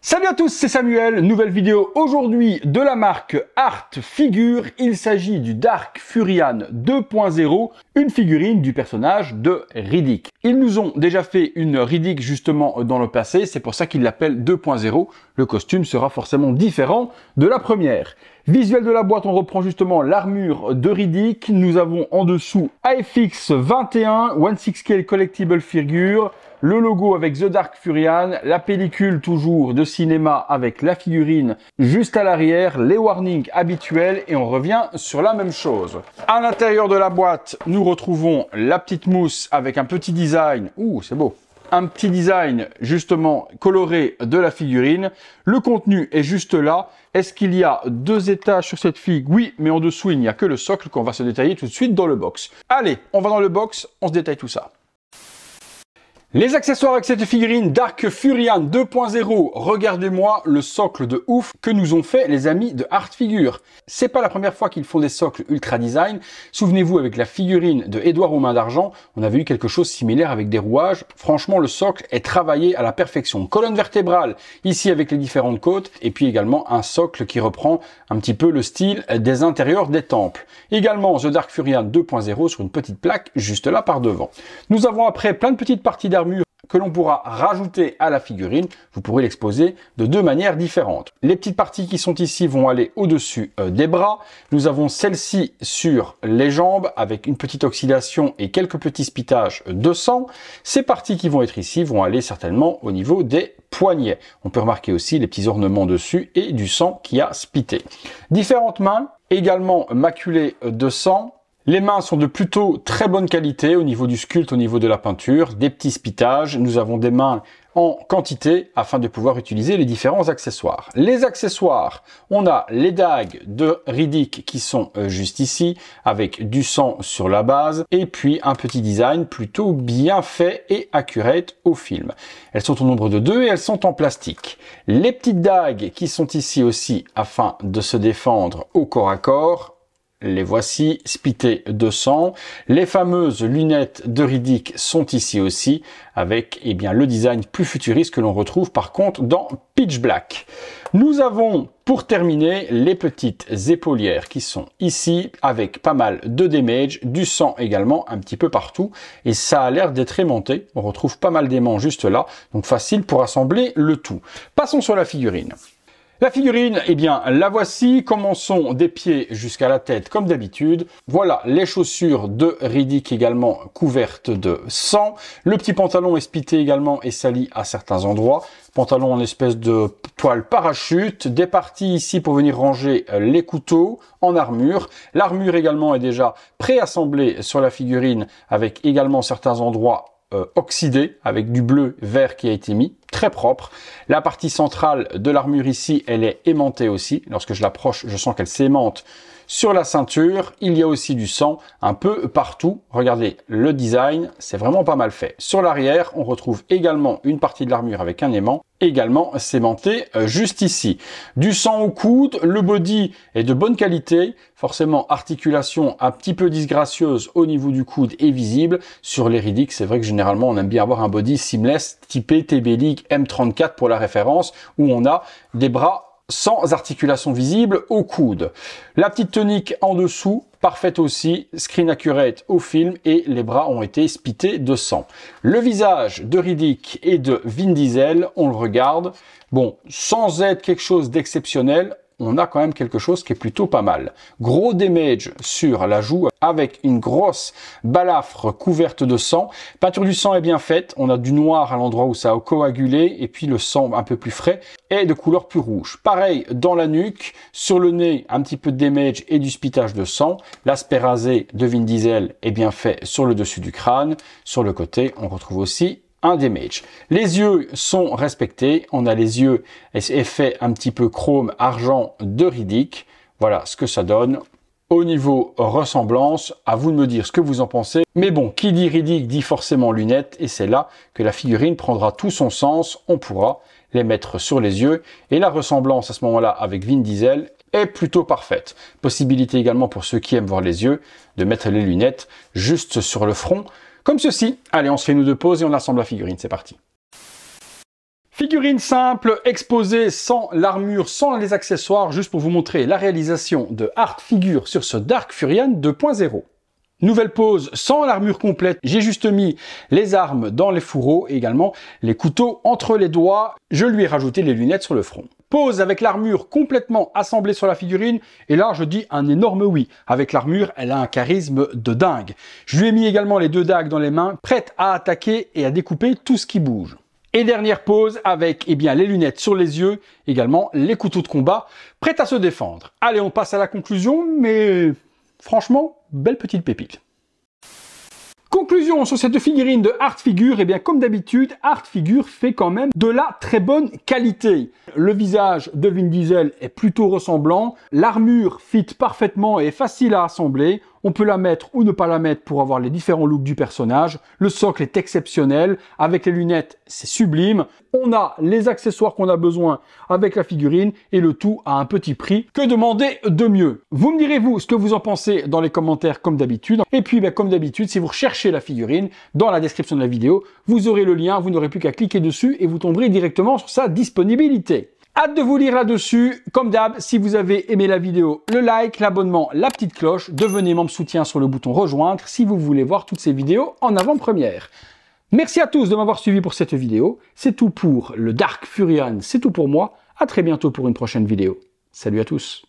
Salut à tous, c'est Samuel, nouvelle vidéo aujourd'hui de la marque Art Figure. Il s'agit du Dark Furian 2.0, une figurine du personnage de Riddick. Ils nous ont déjà fait une Riddick justement dans le passé, c'est pour ça qu'ils l'appellent 2.0. Le costume sera forcément différent de la première. Visuel de la boîte, on reprend justement l'armure de Riddick. Nous avons en dessous AFX 21, 16 Scale Collectible Figure, le logo avec The Dark Furian, la pellicule toujours de cinéma avec la figurine juste à l'arrière, les warnings habituels et on revient sur la même chose. À l'intérieur de la boîte, nous retrouvons la petite mousse avec un petit design. Ouh, c'est beau! Un petit design justement coloré de la figurine. Le contenu est juste là. Est-ce qu'il y a deux étages sur cette figue? Oui, mais en dessous, il n'y a que le socle qu'on va se détailler tout de suite dans le box. Allez, on va dans le box, on se détaille tout ça. Les accessoires avec cette figurine Dark Furian 2.0, regardez-moi le socle de ouf que nous ont fait les amis de Art Figure. C'est pas la première fois qu'ils font des socles ultra design. Souvenez-vous, avec la figurine de Édouard aux mains d'argent, on avait eu quelque chose de similaire avec des rouages. Franchement, le socle est travaillé à la perfection. Colonne vertébrale, ici avec les différentes côtes, et puis également un socle qui reprend un petit peu le style des intérieurs des temples. Également, The Dark Furian 2.0 sur une petite plaque juste là par devant. Nous avons après plein de petites parties d'armure que l'on pourra rajouter à la figurine. Vous pourrez l'exposer de deux manières différentes. Les petites parties qui sont ici vont aller au-dessus des bras. Nous avons celle-ci sur les jambes avec une petite oxydation et quelques petits spitages de sang. Ces parties qui vont être ici vont aller certainement au niveau des poignets. On peut remarquer aussi les petits ornements dessus et du sang qui a spité. Différentes mains, également maculées de sang. Les mains sont de plutôt très bonne qualité au niveau du sculpte, au niveau de la peinture, des petits spitages. Nous avons des mains en quantité afin de pouvoir utiliser les différents accessoires. Les accessoires, on a les dagues de Riddick qui sont juste ici avec du sang sur la base et puis un petit design plutôt bien fait et accurate au film. Elles sont au nombre de 2 et elles sont en plastique. Les petites dagues qui sont ici aussi afin de se défendre au corps à corps. Les voici, spitées de sang. Les fameuses lunettes de Riddick sont ici aussi, avec le design plus futuriste que l'on retrouve par contre dans Pitch Black. Nous avons, pour terminer, les petites épaulières qui sont ici, avec pas mal de damage, du sang également un petit peu partout, et ça a l'air d'être aimanté. On retrouve pas mal d'aimants juste là, donc facile pour assembler le tout. Passons sur la figurine. La figurine, la voici. Commençons des pieds jusqu'à la tête comme d'habitude. Voilà les chaussures de Riddick également couvertes de sang. Le petit pantalon est spité également et sali à certains endroits. Pantalon en espèce de toile parachute. Des parties ici pour venir ranger les couteaux en armure. L'armure également est déjà préassemblée sur la figurine avec également certains endroits oxydé avec du bleu vert qui a été mis, très propre. La partie centrale de l'armure ici, elle est aimantée aussi. Lorsque je l'approche, je sens qu'elle s'aimante sur la ceinture. Il y a aussi du sang un peu partout. Regardez le design, c'est vraiment pas mal fait. Sur l'arrière, on retrouve également une partie de l'armure avec un aimant, également sémenté juste ici. Du sang au coude, le body est de bonne qualité, forcément articulation un petit peu disgracieuse au niveau du coude est visible. Sur les Riddick, c'est vrai que généralement on aime bien avoir un body seamless typé TB League M34 pour la référence, où on a des bras sans articulation visible au coude. La petite tunique en dessous, parfaite aussi, screen accurate au film et les bras ont été spités de sang. Le visage de Riddick et de Vin Diesel, on le regarde. Bon, sans être quelque chose d'exceptionnel, on a quand même quelque chose qui est plutôt pas mal. Gros damage sur la joue avec une grosse balafre couverte de sang. Peinture du sang est bien faite. On a du noir à l'endroit où ça a coagulé et puis le sang un peu plus frais est de couleur plus rouge. Pareil dans la nuque, sur le nez, un petit peu de damage et du spitage de sang. L'aspect rasé de Vin Diesel est bien fait sur le dessus du crâne. Sur le côté, on retrouve aussi un damage. Les yeux sont respectés. On a les yeux effet un petit peu chrome argent de Riddick. Voilà ce que ça donne. Au niveau ressemblance, à vous de me dire ce que vous en pensez. Mais bon, qui dit Riddick dit forcément lunettes et c'est là que la figurine prendra tout son sens. On pourra les mettre sur les yeux et la ressemblance à ce moment-là avec Vin Diesel est plutôt parfaite. Possibilité également pour ceux qui aiment voir les yeux de mettre les lunettes juste sur le front comme ceci. Allez, on se fait une ou deux pauses et on assemble la figurine, c'est parti. Figurine simple, exposée sans l'armure, sans les accessoires, juste pour vous montrer la réalisation de Art Figure sur ce Dark Furian 2.0. Nouvelle pose sans l'armure complète, j'ai juste mis les armes dans les fourreaux et également les couteaux entre les doigts. Je lui ai rajouté les lunettes sur le front. Pose avec l'armure complètement assemblée sur la figurine et là je dis un énorme oui. Avec l'armure, elle a un charisme de dingue. Je lui ai mis également les deux dagues dans les mains, prêtes à attaquer et à découper tout ce qui bouge. Et dernière pose avec les lunettes sur les yeux, également les couteaux de combat, prêts à se défendre. Allez, on passe à la conclusion, mais franchement, belle petite pépite. Conclusion sur cette figurine de Art Figure, comme d'habitude, Art Figure fait quand même de la très bonne qualité. Le visage de Vin Diesel est plutôt ressemblant, l'armure fit parfaitement et est facile à assembler, on peut la mettre ou ne pas la mettre pour avoir les différents looks du personnage, le socle est exceptionnel, avec les lunettes c'est sublime, on a les accessoires qu'on a besoin avec la figurine et le tout à un petit prix. Que demander de mieux? Vous me direz vous ce que vous en pensez dans les commentaires comme d'habitude. Et puis comme d'habitude, si vous recherchez la figurine, dans la description de la vidéo, vous aurez le lien, vous n'aurez plus qu'à cliquer dessus et vous tomberez directement sur sa disponibilité. Hâte de vous lire là-dessus. Comme d'hab, si vous avez aimé la vidéo, le like, l'abonnement, la petite cloche, devenez membre soutien sur le bouton rejoindre si vous voulez voir toutes ces vidéos en avant-première. Merci à tous de m'avoir suivi pour cette vidéo. C'est tout pour le Dark Furian, c'est tout pour moi. À très bientôt pour une prochaine vidéo. Salut à tous.